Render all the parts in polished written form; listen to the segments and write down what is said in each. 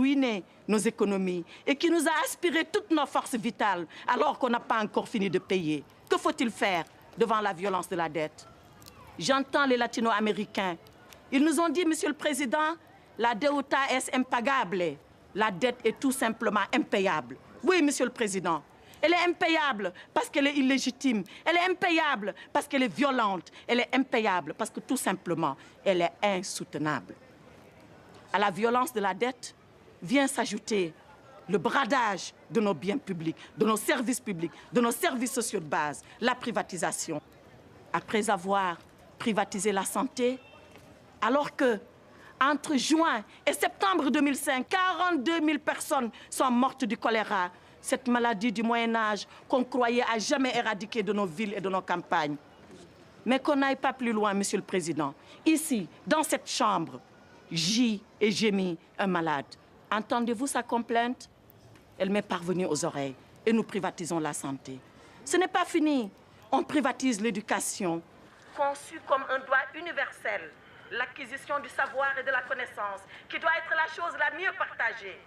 ruiné nos économies et qui nous a aspiré toutes nos forces vitales alors qu'on n'a pas encore fini de payer. Que faut-il faire devant la violence de la dette? J'entends les latino-américains. Ils nous ont dit, Monsieur le Président, la deuda es impagable. La dette est tout simplement impayable. Oui, Monsieur le Président. Elle est impayable parce qu'elle est illégitime. Elle est impayable parce qu'elle est violente. Elle est impayable parce que tout simplement, elle est insoutenable. À la violence de la dette vient s'ajouter le bradage de nos biens publics, de nos services publics, de nos services sociaux de base, la privatisation. Après avoir privatisé la santé, alors que entre juin et septembre 2005, 42 000 personnes sont mortes du choléra, cette maladie du Moyen-Âge qu'on croyait à jamais éradiquer de nos villes et de nos campagnes. Mais qu'on n'aille pas plus loin, Monsieur le Président. Ici, dans cette chambre, gît et gémit un malade. Entendez-vous sa complainte? Elle m'est parvenue aux oreilles et nous privatisons la santé. Ce n'est pas fini. On privatise l'éducation. Conçue comme un droit universel, l'acquisition du savoir et de la connaissance, qui doit être la chose la mieux partagée.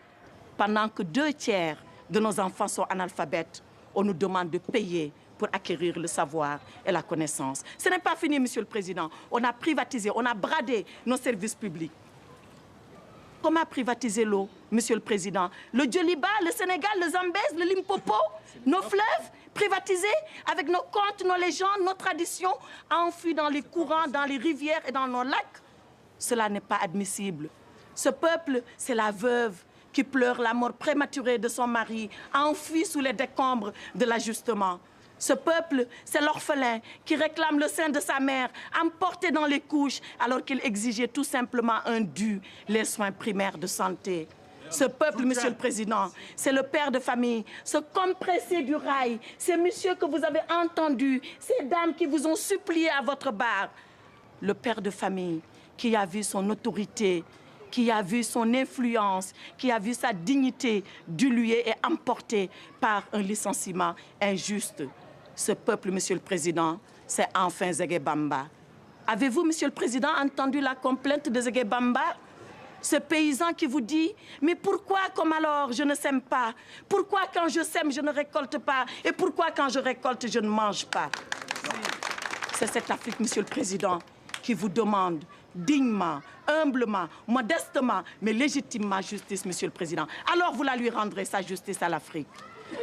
Pendant que 2/3 de nos enfants sont analphabètes, on nous demande de payer pour acquérir le savoir et la connaissance. Ce n'est pas fini, Monsieur le Président. On a privatisé, on a bradé nos services publics. Comment privatiser l'eau, Monsieur le Président? Le Djoliba, le Sénégal, le Zambèze, le Limpopo, nos fleuves privatisés avec nos contes, nos légendes, nos traditions enfuis dans les courants, dans les rivières et dans nos lacs. Cela n'est pas admissible. Ce peuple, c'est la veuve qui pleure la mort prématurée de son mari, enfui sous les décombres de l'ajustement. Ce peuple, c'est l'orphelin qui réclame le sein de sa mère, emporté dans les couches, alors qu'il exigeait tout simplement un dû, les soins primaires de santé. Ce peuple, Monsieur le Président, c'est le père de famille, ce compressé du rail, ces messieurs que vous avez entendus, ces dames qui vous ont supplié à votre barre. Le père de famille qui a vu son autorité, qui a vu son influence, qui a vu sa dignité diluée et emportée par un licenciement injuste. Ce peuple, Monsieur le Président, c'est enfin Zégué Bamba. Avez-vous, Monsieur le Président, entendu la complainte de Zégué Bamba? Ce paysan qui vous dit « Mais pourquoi, comme alors, je ne sème pas? Pourquoi, quand je sème, je ne récolte pas? Et pourquoi, quand je récolte, je ne mange pas ?» C'est cette Afrique, Monsieur le Président, qui vous demande dignement, humblement, modestement, mais légitimement justice, Monsieur le Président. Alors vous la lui rendrez, sa justice à l'Afrique.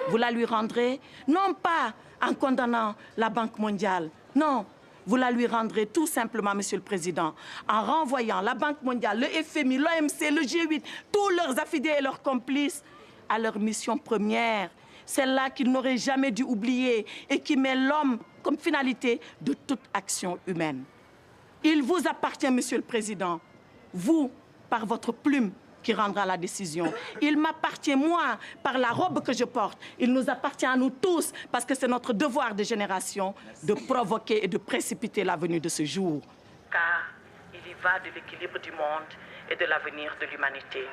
Vous la lui rendrez, non pas en condamnant la Banque mondiale, non, vous la lui rendrez tout simplement, Monsieur le Président, en renvoyant la Banque mondiale, le FMI, l'OMC, le G8, tous leurs affidés et leurs complices à leur mission première, celle-là qu'ils n'auraient jamais dû oublier et qui met l'homme comme finalité de toute action humaine. Il vous appartient, Monsieur le Président, vous, par votre plume, qui rendra la décision. Il m'appartient, moi, par la robe que je porte. Il nous appartient à nous tous, parce que c'est notre devoir de génération de provoquer et de précipiter la venue de ce jour. Car il y va de l'équilibre du monde et de l'avenir de l'humanité.